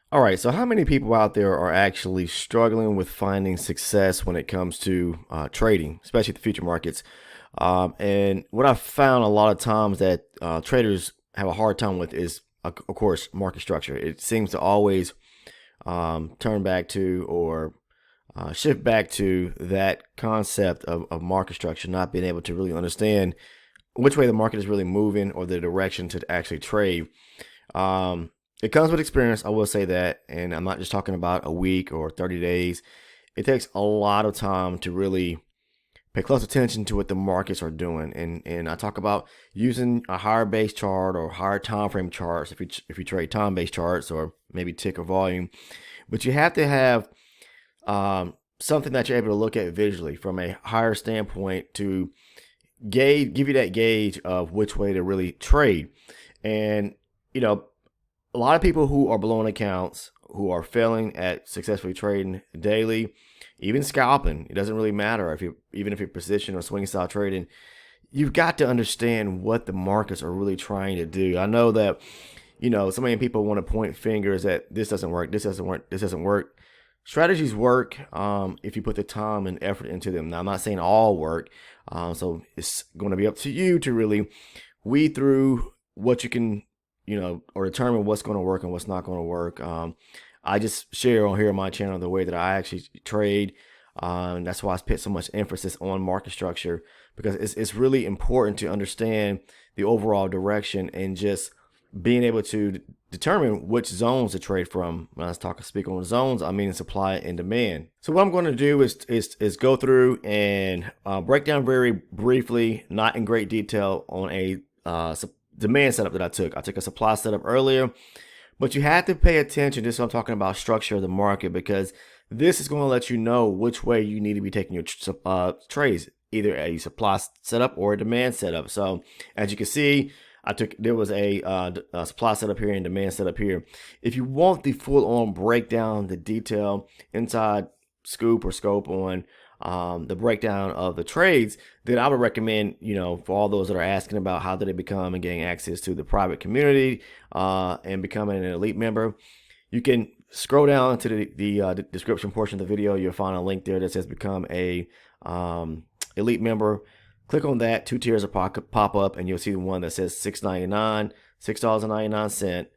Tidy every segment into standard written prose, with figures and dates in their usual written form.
All right, so how many people out there are actually struggling with finding success when it comes to trading, especially the future markets? And what I've found a lot of times that traders have a hard time with is, of course, market structure. It seems to always turn back to or shift back to that concept of market structure, not being able to really understand which way the market is really moving or the direction to actually trade. It comes with experience, I will say that, and I'm not just talking about a week or 30 days. It takes a lot of time to really pay close attention to what the markets are doing, and I talk about using a higher base chart or higher time frame charts if you trade time based charts or maybe tick or volume, but you have to have something that you're able to look at visually from a higher standpoint to give you that gauge of which way to really trade. And you know, a lot of people who are blowing accounts, who are failing at successfully trading daily, even scalping, it doesn't really matter if you even if you're position or swing style trading, you've got to understand what the markets are really trying to do. I know that, so many people want to point fingers at this doesn't work, this doesn't work, this doesn't work. Strategies work if you put the time and effort into them. Now, I'm not saying all work, so it's going to be up to you to really weed through what you can, or determine what's going to work and what's not going to work. I just share on here on my channel the way that I actually trade. And that's why I put so much emphasis on market structure, because it's really important to understand the overall direction and just being able to determine which zones to trade from. When I speak on zones, I mean supply and demand. So what I'm going to do is go through and break down very briefly, not in great detail, on a demand setup that I took. I took a supply setup earlier, but you have to pay attention. This is what I'm talking about, structure of the market, because this is going to let you know which way you need to be taking your trades, either a supply setup or a demand setup. So as you can see, there was a supply setup here and demand setup here. If you want the full on breakdown, the detail inside scoop or scope on the breakdown of the trades, then I would recommend, for all those that are asking about how do they become and gain access to the private community and becoming an elite member, you can scroll down to the description portion of the video. You'll find a link there that says become a elite member. Click on that. 2 tiers will pop up, and you'll see the one that says $6.99, $6.99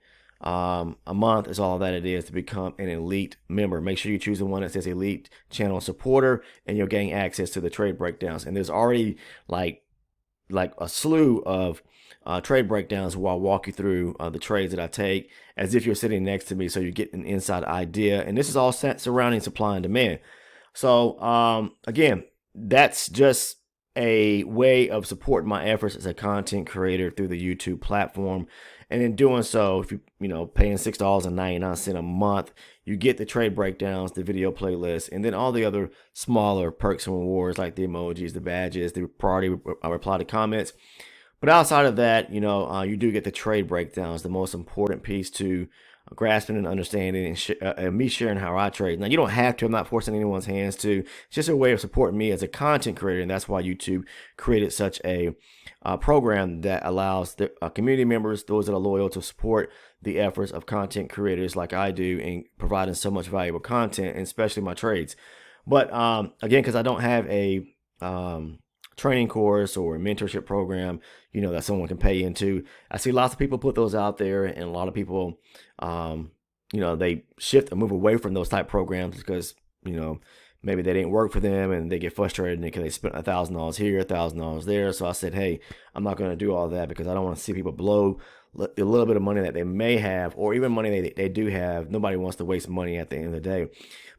a month is all that it is to become an elite member. Make sure you choose the one that says elite channel supporter, and you'll gain access to the trade breakdowns. And there's already like a slew of trade breakdowns where I'll walk you through the trades that I take as if you're sitting next to me, so you get an inside idea. And this is all surrounding supply and demand. So again, that's just a way of supporting my efforts as a content creator through the YouTube platform. And in doing so, if paying $6.99 a month, you get the trade breakdowns, the video playlist, and then all the other smaller perks and rewards like the emojis, the badges, the priority reply to comments. But outside of that, you do get the trade breakdowns, the most important piece to grasping and understanding and me sharing how I trade. Now, you don't have to. I'm not forcing anyone's hands to. It's just a way of supporting me as a content creator, and that's why YouTube created such a program that allows the community members, those that are loyal, to support the efforts of content creators like I do in providing so much valuable content, and especially my trades. But again, because I don't have a training course or a mentorship program, that someone can pay into, I see lots of people put those out there, and a lot of people, they shift and move away from those type programs because, maybe they didn't work for them and they get frustrated because they spent $1,000 here, $1,000 there. So I said, hey, I'm not going to do all that because I don't want to see people blow a little bit of money that they may have, or even money they do have. Nobody wants to waste money at the end of the day.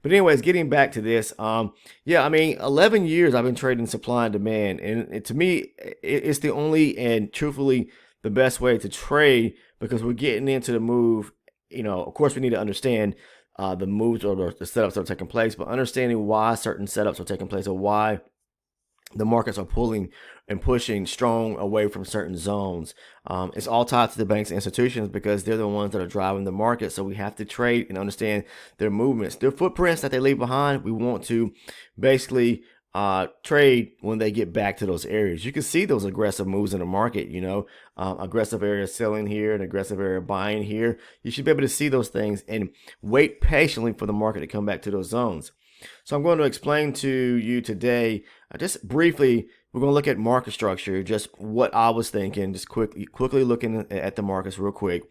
But anyways, getting back to this, 11 years I've been trading supply and demand, and to me, it's the only and truthfully the best way to trade, because we're getting into the move. Of course, we need to understand the moves or the setups that are taking place, but understanding why certain setups are taking place, or why the markets are pulling and pushing strong away from certain zones. It's all tied to the banks and institutions, because they're the ones that are driving the market. So we have to trade and understand their movements, their footprints that they leave behind. We want to basically trade when they get back to those areas. You can see those aggressive moves in the market, aggressive area selling here and aggressive area buying here. You should be able to see those things and wait patiently for the market to come back to those zones. So I'm going to explain to you today, just briefly, we're going to look at market structure, just what I was thinking, just quickly looking at the markets real quick,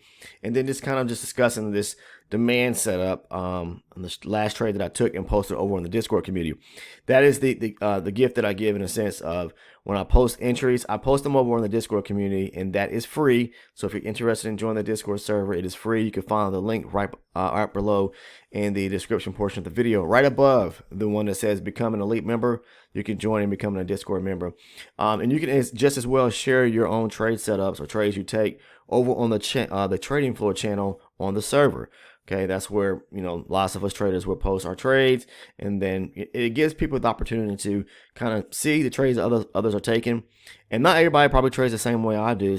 and then just kind of just discussing this demand setup on the last trade that I took and posted over on the Discord community. That is the gift that I give, in a sense of when I post entries, I post them over on the Discord community, and that is free. So if you're interested in joining the Discord server, it is free. You can find the link right below in the description portion of the video, right above the one that says become an elite member. You can join and become a Discord member, and you can just as well share your own trade setups or trades you take over on the trading floor channel on the server. Okay, that's where, lots of us traders will post our trades, and then it gives people the opportunity to kind of see the trades others are taking. And not everybody probably trades the same way I do,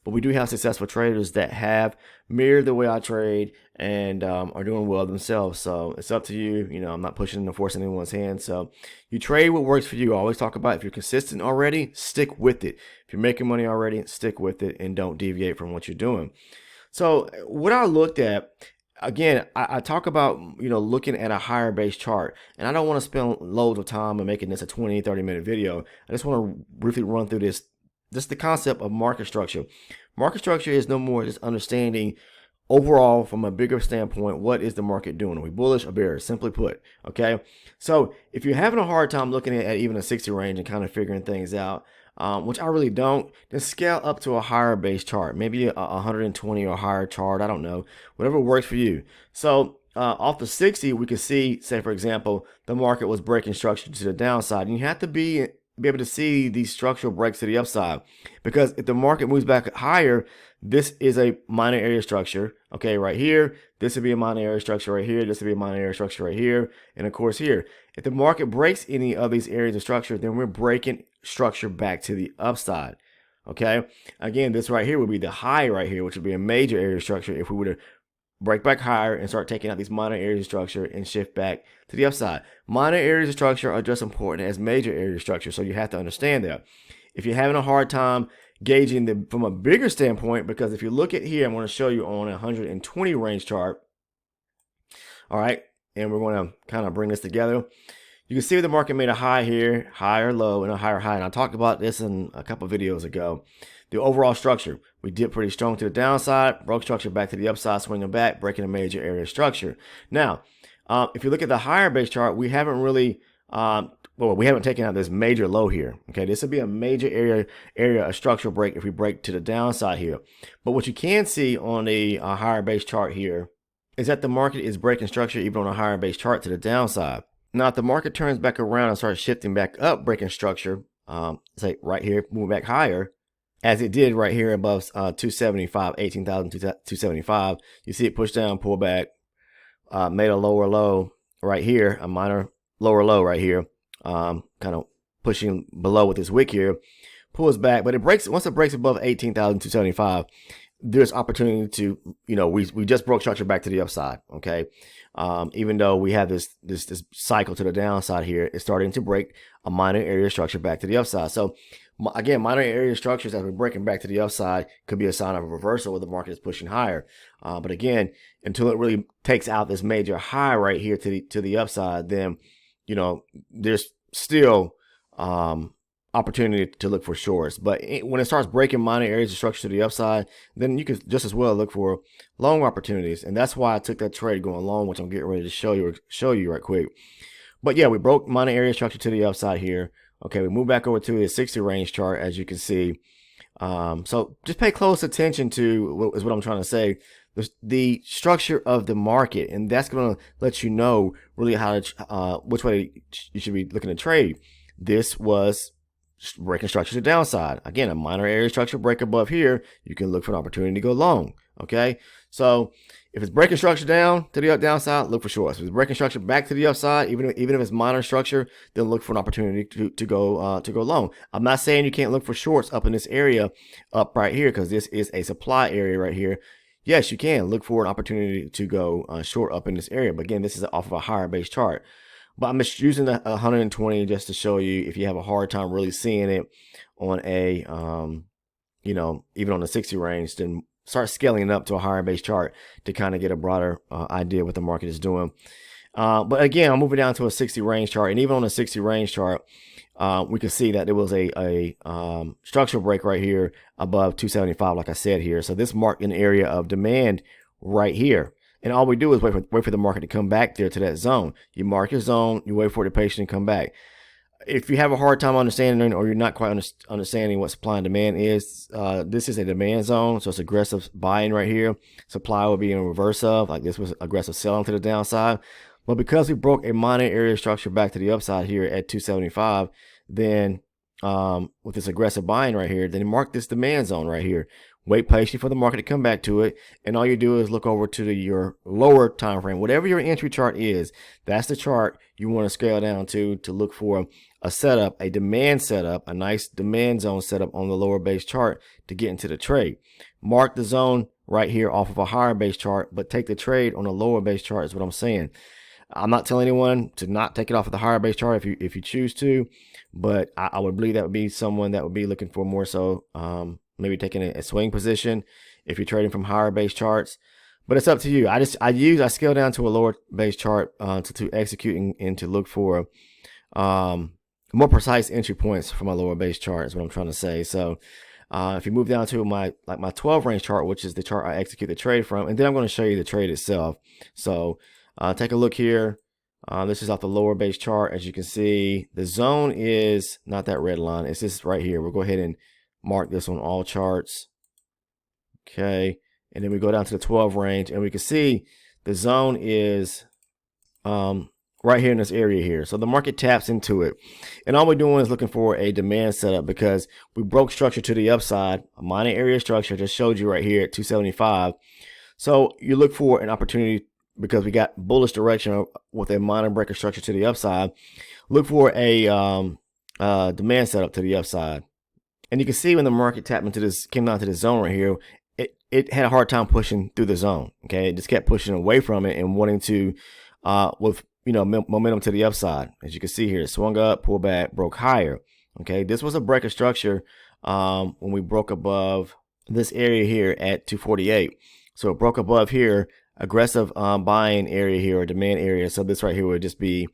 but we do have successful traders that have mirrored the way I trade and are doing well themselves. So it's up to you. I'm not pushing or forcing anyone's hand. So you trade what works for you. I always talk about, if you're consistent already, stick with it. If you're making money already, stick with it and don't deviate from what you're doing. So what I looked at, again, I talk about, looking at a higher base chart, and I don't want to spend loads of time and making this a 20-30 minute video. I just want to briefly run through this, just the concept of market structure. Market structure is no more just understanding overall from a bigger standpoint, what is the market doing? Are we bullish or bearish? Simply put, okay? So if you're having a hard time looking at even a 60 range and kind of figuring things out, which I really don't, then scale up to a higher base chart, maybe a 120 or higher chart. I don't know, whatever works for you. So off the 60, we could see, say for example, the market was breaking structure to the downside, and you have to be able to see these structural breaks to the upside, because if the market moves back higher, this is a minor area structure. Okay, right here, this would be a minor area structure right here, this would be a minor area structure right here, and of course here. If the market breaks any of these areas of structure, then we're breaking structure back to the upside. Okay, again, this right here would be the high right here, which would be a major area structure if we were to break back higher and start taking out these minor areas of structure and shift back to the upside. Minor areas of structure are just important as major area structure, so you have to understand that. If you're having a hard time gauging them from a bigger standpoint, because if you look at here, I'm going to show you on a 120 range chart. All right, and we're going to kind of bring this together. You can see the market made a high here, higher low, and a higher high. And I talked about this in a couple videos ago. The overall structure, we dipped pretty strong to the downside, broke structure back to the upside, swinging back, breaking a major area structure. Now, if you look at the higher base chart, we haven't really, we haven't taken out this major low here. Okay, this would be a major area of structural break if we break to the downside here. But what you can see on a higher base chart here is that the market is breaking structure even on a higher base chart to the downside. Now, if the market turns back around and starts shifting back up, breaking structure, say right here, moving back higher, as it did right here above 275, 18,275, you see it push down, pull back, made a lower low right here, a minor lower low right here, kind of pushing below with this wick here, pulls back, but it breaks. Once it breaks above 18,275, there's opportunity to, we just broke structure back to the upside. Okay, even though we have this cycle to the downside here, it's starting to break a minor area structure back to the upside. So again, minor area structures as we're breaking back to the upside could be a sign of a reversal where the market is pushing higher. But again, until it really takes out this major high right here to the upside, then there's still opportunity to look for shorts. But when it starts breaking minor areas of structure to the upside, then you could just as well look for long opportunities. And that's why I took that trade going long, which I'm getting ready to show you right quick. But yeah, we broke minor area structure to the upside here. Okay, we move back over to the 60 range chart, as you can see. So just pay close attention to what I'm trying to say. The structure of the market, and that's going to let you know really how to, which way you should be looking to trade. This was breaking structure to the downside. Again, a minor area structure break above here, you can look for an opportunity to go long. Okay, so if it's breaking structure down to the downside, look for shorts. If it's breaking structure back to the upside, even if it's minor structure, then look for an opportunity to go long. I'm not saying you can't look for shorts up in this area up right here, because this is a supply area right here. Yes, you can look for an opportunity to go short up in this area, but again, this is off of a higher base chart. But I'm just using the 120 just to show you if you have a hard time really seeing it on a, even on the 60 range, then start scaling it up to a higher base chart to kind of get a broader idea what the market is doing. But again, I'm moving down to a 60 range chart, and even on a 60 range chart, we can see that there was a structural break right here above 275, like I said here. So this marked an area of demand right here. And all we do is wait for the market to come back there to that zone. You mark your zone, you wait for the patient to come back. If you have a hard time understanding, or you're not quite understanding what supply and demand is, this is a demand zone, so it's aggressive buying right here. Supply will be in reverse of, like this was aggressive selling to the downside. But because we broke a minor area structure back to the upside here at 275, then with this aggressive buying right here, then mark this demand zone right here. Wait patiently for the market to come back to it, and all you do is look over to your lower time frame. Whatever your entry chart is, that's the chart you want to scale down to look for a setup, a demand setup, a nice demand zone setup on the lower base chart to get into the trade. Mark the zone right here off of a higher base chart, but take the trade on a lower base chart is what I'm saying. I'm not telling anyone to not take it off of the higher base chart if you choose to, but I would believe that would be someone that would be looking for more so maybe taking a swing position if you're trading from higher base charts. But it's up to you. I scale down to a lower base chart to execute and to look for more precise entry points from a lower base chart is what I'm trying to say. So if you move down to my 12 range chart, which is the chart I execute the trade from, and then I'm going to show you the trade itself. So take a look here. This is off the lower base chart. As you can see, the zone is not that red line. It's this right here. We'll go ahead and mark this on all charts. Okay. And then we go down to the 12 range, and we can see the zone is right here in this area here. So the market taps into it. And all we're doing is looking for a demand setup because we broke structure to the upside. A minor area structure just showed you right here at 275. So you look for an opportunity because we got bullish direction with a minor breaker structure to the upside. Look for a demand setup to the upside. And you can see when the market tapped into this, came down to this zone right here, it had a hard time pushing through the zone. Okay, it just kept pushing away from it and wanting to, with momentum to the upside. As you can see here, it swung up, pulled back, broke higher. Okay, this was a breaker structure when we broke above this area here at 248. So it broke above here, aggressive buying area here or demand area. So this right here would just be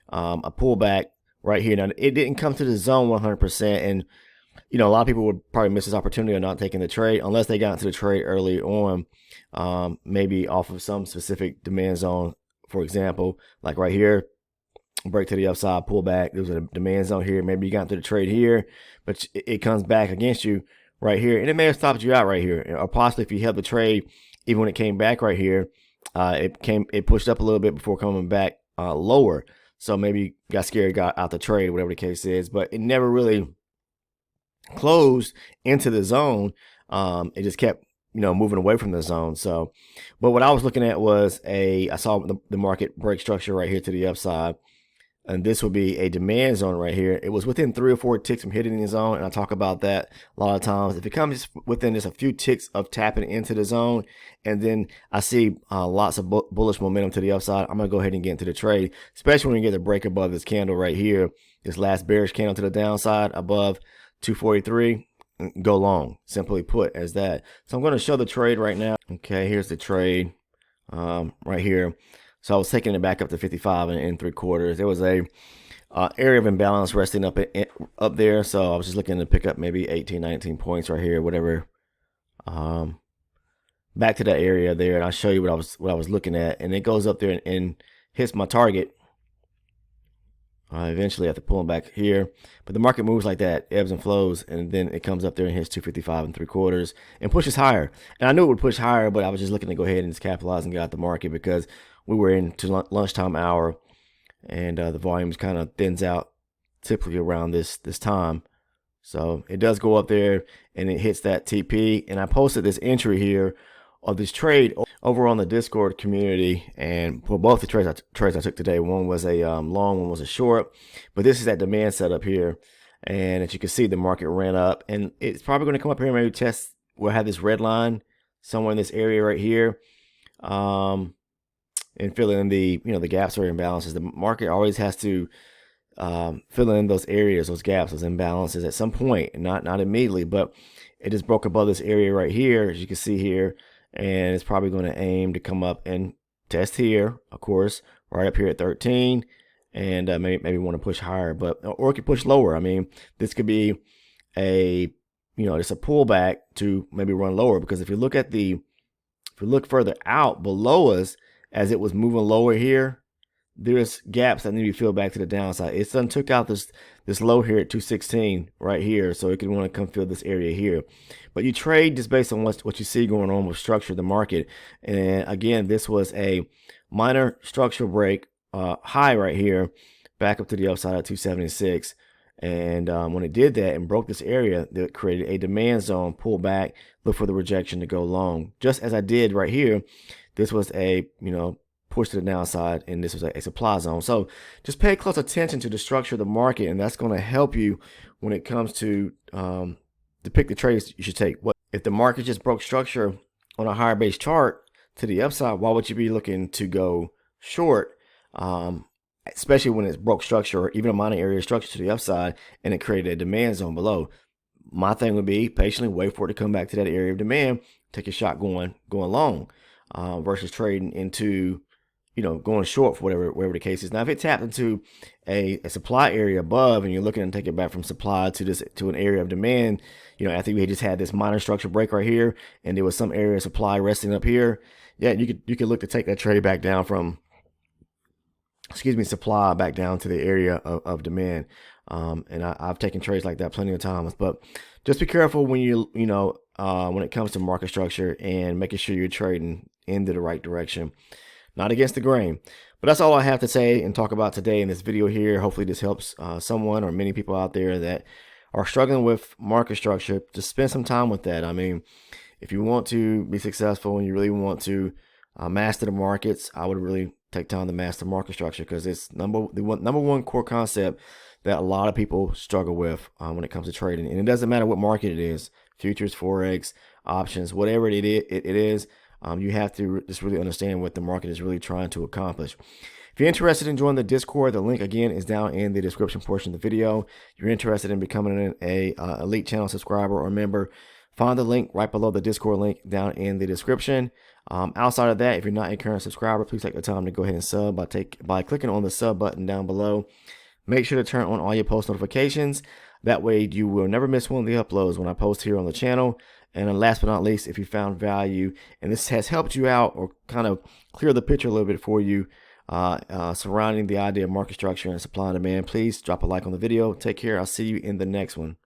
a pullback right here. Now it didn't come to the zone 100%, and a lot of people would probably miss this opportunity of not taking the trade unless they got into the trade early on, maybe off of some specific demand zone. For example, like right here, break to the upside, pull back. There was a demand zone here. Maybe you got into the trade here, but it comes back against you right here, and it may have stopped you out right here, or possibly if you held the trade even when it came back right here, it pushed up a little bit before coming back lower. So maybe you got scared, got out the trade, whatever the case is, but it never really closed into the zone. It just kept moving away from the zone. So, but what I was looking at was I saw the market break structure right here to the upside, and this would be a demand zone right here. It was within 3 or 4 ticks from hitting the zone, and I talk about that a lot of times. If it comes within just a few ticks of tapping into the zone, and then I see lots of bullish momentum to the upside, I'm gonna go ahead and get into the trade, especially when you get a break above this candle right here, this last bearish candle to the downside above 243. Go long, simply put, as that. So I'm going to show the trade right now. Okay, here's the trade right here. So I was taking it back up to 55 and 3/4. There was a area of imbalance resting up there. So I was just looking to pick up maybe 18, 19 points right here, whatever. Back to that area there, and I'll show you what I was looking at. And it goes up there and hits my target. Eventually after pulling back here, but the market moves like that, ebbs and flows, and then it comes up there and hits 255 and 3/4 and pushes higher. And I knew it would push higher, but I was just looking to go ahead and just capitalize and get out the market because we were into lunchtime hour, and the volumes kind of thins out typically around this time. So it does go up there and it hits that TP, and I posted this entry here of this trade over on the Discord community, and for both the trades I took today, one was a long, one was a short, but this is that demand setup here, and as you can see, the market ran up, and it's probably going to come up here and maybe test. We'll have this red line somewhere in this area right here, and fill in the the gaps or imbalances. The market always has to fill in those areas, those gaps, those imbalances at some point, not immediately, but it just broke above this area right here, as you can see here, and it's probably going to aim to come up and test here, of course, right up here at 13, and maybe want to push higher, but or it could push lower. I mean, this could be a just a pullback to maybe run lower, because if you look further out below us as it was moving lower here, there's gaps that need to be filled back to the downside. It done took out this low here at 216 right here, so it could want to come fill this area here. But you trade just based on what you see going on with structure of the market. And again, this was a minor structural break high right here, back up to the upside at 276. And when it did that and broke this area, that created a demand zone, pull back, look for the rejection to go long. Just as I did right here, this was a push to the downside, and this was a supply zone. So just pay close attention to the structure of the market, and that's going to help you when it comes to pick the trades you should take. What if the market just broke structure on a higher base chart to the upside? Why would you be looking to go short? Especially when it's broke structure or even a minor area of structure to the upside and it created a demand zone below. My thing would be patiently wait for it to come back to that area of demand, take a shot going long, versus trading into going short for whatever the case is. Now, if it tapped into a supply area above and you're looking to take it back from supply to an area of demand, after we just had this minor structure break right here and there was some area of supply resting up here, yeah, you could look to take that trade back down from supply back down to the area of demand. And I've taken trades like that plenty of times. But just be careful when when it comes to market structure and making sure you're trading into the right direction, not against the grain. But that's all I have to say and talk about today in this video here. Hopefully this helps someone or many people out there that are struggling with market structure. Just spend some time with that. I mean, if you want to be successful and you really want to master the markets, I would really take time to master market structure, because it's number one core concept that a lot of people struggle with when it comes to trading. And it doesn't matter what market it is, futures, forex, options, whatever it is, you have to just really understand what the market is really trying to accomplish. If you're interested in joining the Discord, the link again is down in the description portion of the video. If you're interested in becoming a elite channel subscriber or member, find the link right below the Discord link down in the description. Outside of that, if you're not a current subscriber, please take the time to go ahead and sub by clicking on the sub button down below. Make sure to turn on all your post notifications. That way you will never miss one of the uploads when I post here on the channel. And then last but not least, if you found value and this has helped you out or kind of clear the picture a little bit for you surrounding the idea of market structure and supply and demand, please drop a like on the video. Take care. I'll see you in the next one.